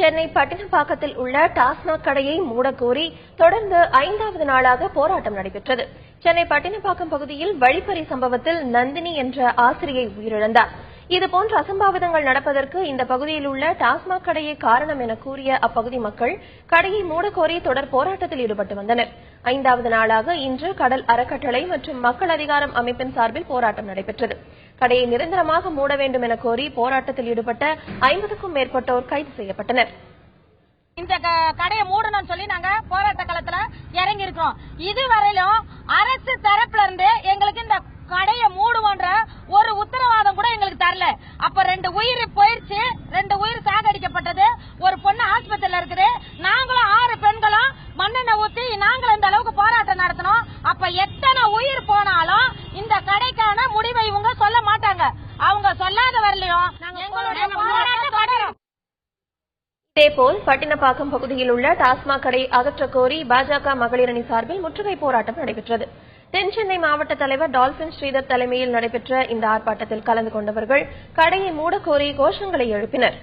சென்னை பட்டினப்பாக்கத்தில் உள்ள டாஸ்மாக் கடையை மூடக்கோரி தொடர்ந்து 5வது நாளாக போராட்டம் நடைபெற்றது. சென்னை பட்டினப்பாக்கம் பகுதியில் வழிப்பறி சம்பவத்தில் நந்தினி என்ற ஆசிரியை உயிரிழந்தார். இதுபோன்ற அசம்பாவிதங்கள் நடப்பதற்கு இந்த பகுதியில் உள்ள டாஸ்மாக் கடையே காரணம் என கூறிய அப்பகுதி மக்கள் கடையை மூடக்கோரி தொடர் போராட்டத்தில் ஈடுபட்டு வந்தனர். 5வது நாளாக இன்று கடல் அறக்கட்டளை மற்றும் மக்கள் அதிகாரம் அமைப்பின் சார்பில் போராட்டம் நடைபெற்றது. கடையை நிரந்தரமாக மூட வேண்டும் என கோரி போராட்டத்தில் ஈடுபட்ட 50க்கும் மேற்பட்டோர் கைது செய்யப்பட்டனர். இந்த கடையை மூடணும்னு சொல்லி நாங்க போராட்ட களத்துல இறங்கி இருக்கோம். இதுவரையிலும் அரசு தரப்புல இருந்து எங்களுக்கு இந்த கடையை மூடுவோன்ற ஒரு உத்தரவாதம் கூட எங்களுக்கு தரல. அப்ப 2 உயிர் போயிருச்சு, 2 உயிர் சாகடிக்கப்பட்டது, ஒரு பொண்ணு ஆஸ்பத்திரியில இருக்குது. நாங்களும் 6 பெண்களும் மண்ணெண்ணெய் ஊத்தி நாங்களும் இந்த அளவுக்கு போராட்டம் நடத்தணும். அப்ப எத்தனை உயிர் போனாலும் இந்த கடைக்கான முடிவை இவங்க சொல்ல மாட்டாங்க. அவங்க சொல்லாத வரலையும் எங்களுடைய போராட்டம் தொடரும். இதேபோல் பட்டினப்பாக்கம் பகுதியில் உள்ள டாஸ்மாக் கடை அகற்றக் கோரி பாஜக மகளிர் அணி சார்பில் முற்றுகை போராட்டம் நடைபெற்றது. தென் சென்னை மாவட்ட தலைவர் டால்பின் ஸ்ரீதர் தலைமையில் நடைபெற்ற இந்த ஆர்ப்பாட்டத்தில் கலந்து கொண்டவர்கள் கடையை மூடக்கோரி கோஷங்களை எழுப்பினர்.